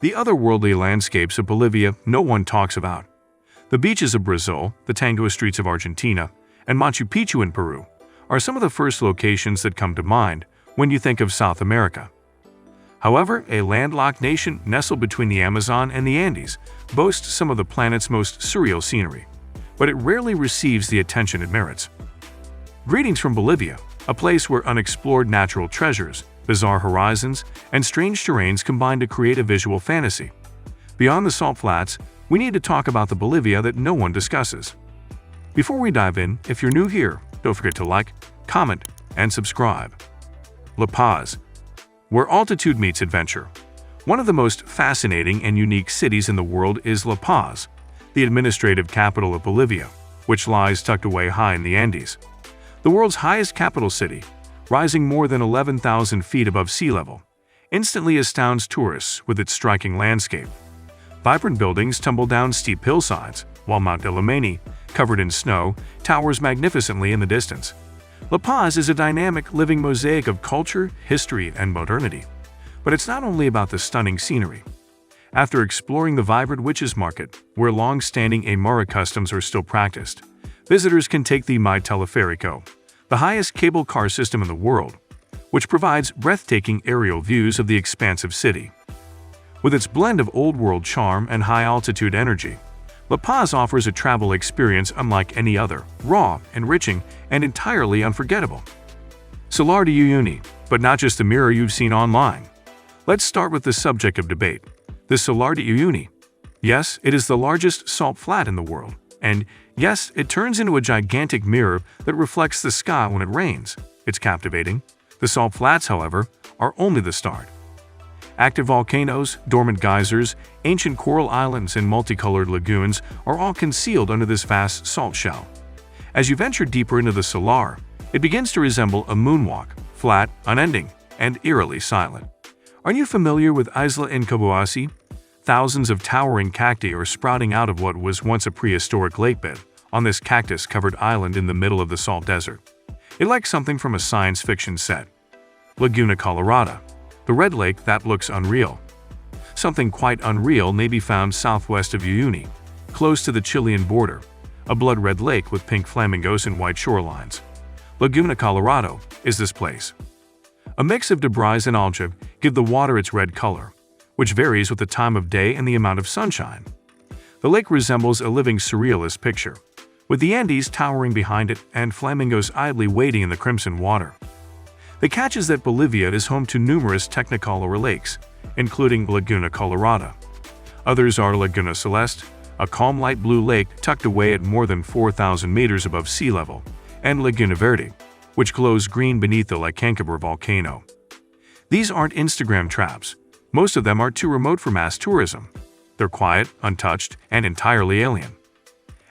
The otherworldly landscapes of Bolivia no one talks about. The beaches of Brazil, the Tango streets of Argentina, and Machu Picchu in Peru are some of the first locations that come to mind when you think of South America. However, a landlocked nation nestled between the Amazon and the Andes boasts some of the planet's most surreal scenery, but it rarely receives the attention it merits. Greetings from Bolivia, a place where unexplored natural treasures, bizarre horizons, and strange terrains combine to create a visual fantasy. Beyond the salt flats, we need to talk about the Bolivia that no one discusses. Before we dive in, if you're new here, don't forget to like, comment, and subscribe. La Paz, where altitude meets adventure. One of the most fascinating and unique cities in the world is La Paz, the administrative capital of Bolivia, which lies tucked away high in the Andes. The world's highest capital city, rising more than 11,000 feet above sea level, instantly astounds tourists with its striking landscape. Vibrant buildings tumble down steep hillsides, while Mount Illimani, covered in snow, towers magnificently in the distance. La Paz is a dynamic, living mosaic of culture, history, and modernity. But it's not only about the stunning scenery. After exploring the vibrant witches' market, where long-standing Aymara customs are still practiced, visitors can take the My Teleférico, the highest cable car system in the world, which provides breathtaking aerial views of the expansive city. With its blend of old-world charm and high-altitude energy, La Paz offers a travel experience unlike any other, raw, enriching, and entirely unforgettable. Salar de Uyuni, but not just a mirror you've seen online. Let's start with the subject of debate, the Salar de Uyuni. Yes, it is the largest salt flat in the world, and yes, it turns into a gigantic mirror that reflects the sky when it rains. It's captivating. The salt flats, however, are only the start. Active volcanoes, dormant geysers, ancient coral islands, and multicolored lagoons are all concealed under this vast salt shell. As you venture deeper into the Salar, it begins to resemble a moonwalk, flat, unending, and eerily silent. Are you familiar with Isla Incabuasi? Thousands of towering cacti are sprouting out of what was once a prehistoric lakebed on this cactus-covered island in the middle of the salt desert. It's like something from a science fiction set. Laguna Colorada, the red lake that looks unreal. Something quite unreal may be found southwest of Uyuni, close to the Chilean border, a blood-red lake with pink flamingos and white shorelines. Laguna Colorada is this place. A mix of debris and algae give the water its red color, which varies with the time of day and the amount of sunshine. The lake resembles a living surrealist picture, with the Andes towering behind it and flamingos idly wading in the crimson water. The catch is that Bolivia is home to numerous technicolor lakes, including Laguna Colorada. Others are Laguna Celeste, a calm light blue lake tucked away at more than 4,000 meters above sea level, and Laguna Verde, which glows green beneath the Lacancaber volcano. These aren't Instagram traps. Most of them are too remote for mass tourism. They're quiet, untouched, and entirely alien.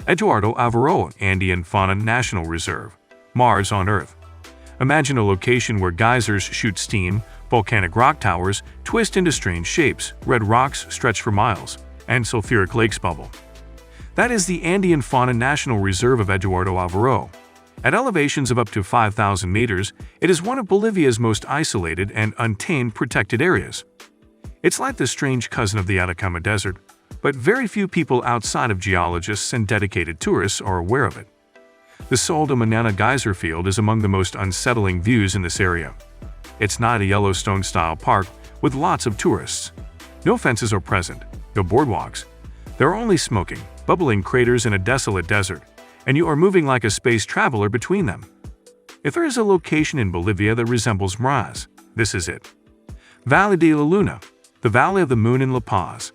Eduardo Alvaro Andean Fauna National Reserve, Mars on Earth. Imagine a location where geysers shoot steam, volcanic rock towers twist into strange shapes, red rocks stretch for miles, and sulfuric lakes bubble. That is the Andean Fauna National Reserve of Eduardo Alvaro. At elevations of up to 5,000 meters, it is one of Bolivia's most isolated and untamed protected areas. It's like the strange cousin of the Atacama Desert, but very few people outside of geologists and dedicated tourists are aware of it. The Sol de Mañana geyser field is among the most unsettling views in this area. It's not a Yellowstone-style park with lots of tourists. No fences are present, no boardwalks. There are only smoking, bubbling craters in a desolate desert, and you are moving like a space traveler between them. If there is a location in Bolivia that resembles Mraz, this is it. Valle de la Luna, the Valley of the Moon in La Paz.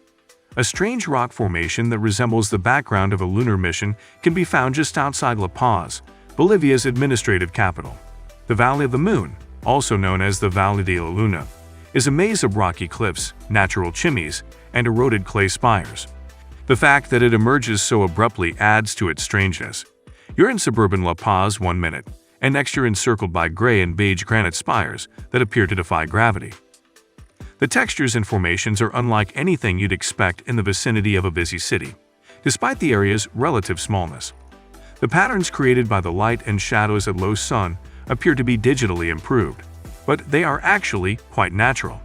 A strange rock formation that resembles the background of a lunar mission can be found just outside La Paz, Bolivia's administrative capital. The Valley of the Moon, also known as the Valle de la Luna, is a maze of rocky cliffs, natural chimneys, and eroded clay spires. The fact that it emerges so abruptly adds to its strangeness. You're in suburban La Paz 1 minute, and next you're encircled by gray and beige granite spires that appear to defy gravity. The textures and formations are unlike anything you'd expect in the vicinity of a busy city, despite the area's relative smallness. The patterns created by the light and shadows at low sun appear to be digitally improved, but they are actually quite natural.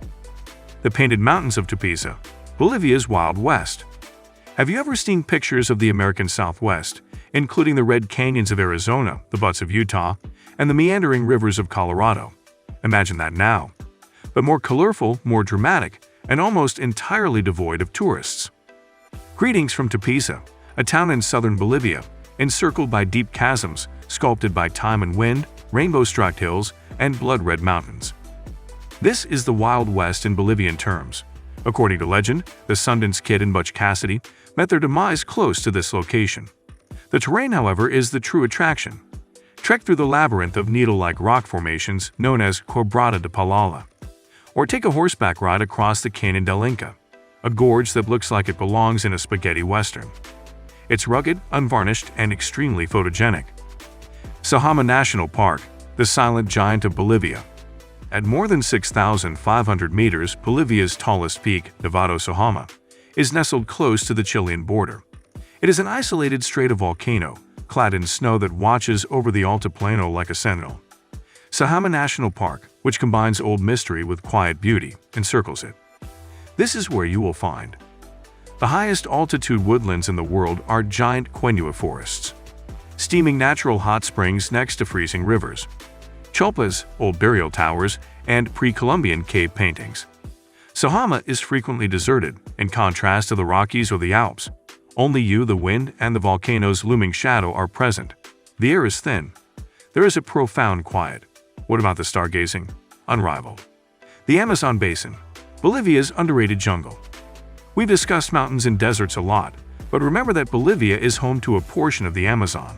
The painted mountains of Tupiza, Bolivia's Wild West. Have you ever seen pictures of the American Southwest, including the red canyons of Arizona, the buttes of Utah, and the meandering rivers of Colorado? Imagine that now, but more colorful, more dramatic, and almost entirely devoid of tourists. Greetings from Tupiza, a town in southern Bolivia, encircled by deep chasms, sculpted by time and wind, rainbow-striped hills, and blood-red mountains. This is the Wild West in Bolivian terms. According to legend, the Sundance Kid and Butch Cassidy met their demise close to this location. The terrain, however, is the true attraction. Trek through the labyrinth of needle-like rock formations known as Quebrada de Palala, or take a horseback ride across the Canyon del Inca, a gorge that looks like it belongs in a spaghetti western. It's rugged, unvarnished, and extremely photogenic. Sajama National Park, the silent giant of Bolivia. At more than 6,500 meters, Bolivia's tallest peak, Nevado Sajama, is nestled close to the Chilean border. It is an isolated stratovolcano, clad in snow that watches over the Altiplano like a sentinel. Sajama National Park, which combines old mystery with quiet beauty, encircles it. This is where you will find the highest altitude woodlands in the world are giant quinua forests, steaming natural hot springs next to freezing rivers, chulpas, old burial towers, and pre-Columbian cave paintings. Sajama is frequently deserted, in contrast to the Rockies or the Alps. Only you, the wind, and the volcano's looming shadow are present. The air is thin. There is a profound quiet. What about the stargazing? Unrivaled. The Amazon Basin, Bolivia's underrated jungle. We've discussed mountains and deserts a lot, but remember that Bolivia is home to a portion of the Amazon.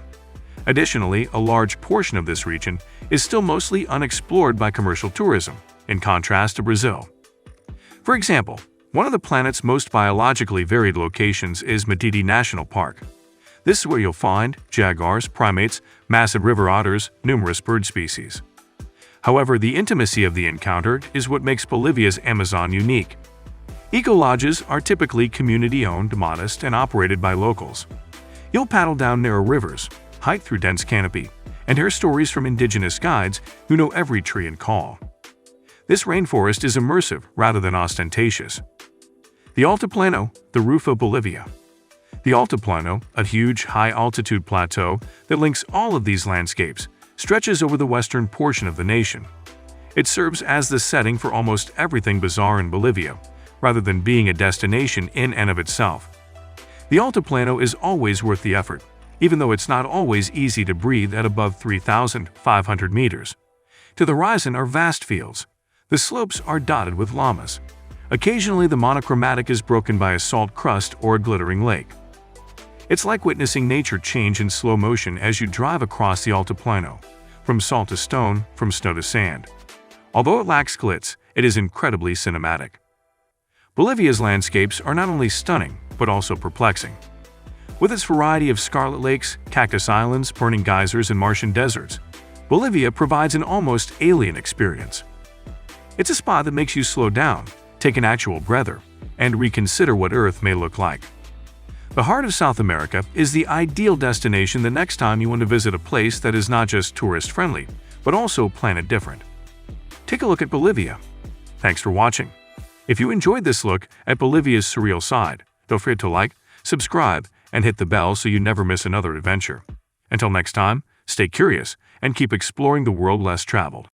Additionally, a large portion of this region is still mostly unexplored by commercial tourism, in contrast to Brazil. For example, one of the planet's most biologically varied locations is Matiti National Park. This is where you'll find jaguars, primates, massive river otters, numerous bird species. However, the intimacy of the encounter is what makes Bolivia's Amazon unique. Eco-lodges are typically community-owned, modest, and operated by locals. You'll paddle down narrow rivers, hike through dense canopy, and hear stories from indigenous guides who know every tree and call. This rainforest is immersive rather than ostentatious. The Altiplano, the roof of Bolivia. The Altiplano, a huge, high-altitude plateau that links all of these landscapes, stretches over the western portion of the nation. It serves as the setting for almost everything bizarre in Bolivia, rather than being a destination in and of itself. The Altiplano is always worth the effort, even though it's not always easy to breathe at above 3,500 meters. To the horizon are vast fields. The slopes are dotted with llamas. Occasionally, the monochromatic is broken by a salt crust or a glittering lake. It's like witnessing nature change in slow motion as you drive across the Altiplano, from salt to stone, from snow to sand. Although it lacks glitz, it is incredibly cinematic. Bolivia's landscapes are not only stunning, but also perplexing. With its variety of scarlet lakes, cactus islands, burning geysers, and Martian deserts, Bolivia provides an almost alien experience. It's a spot that makes you slow down, take an actual breather, and reconsider what Earth may look like. The heart of South America is the ideal destination the next time you want to visit a place that is not just tourist-friendly, but also planet-different. Take a look at Bolivia. Thanks for watching. If you enjoyed this look at Bolivia's surreal side, don't forget to like, subscribe, and hit the bell so you never miss another adventure. Until next time, stay curious and keep exploring the world less traveled.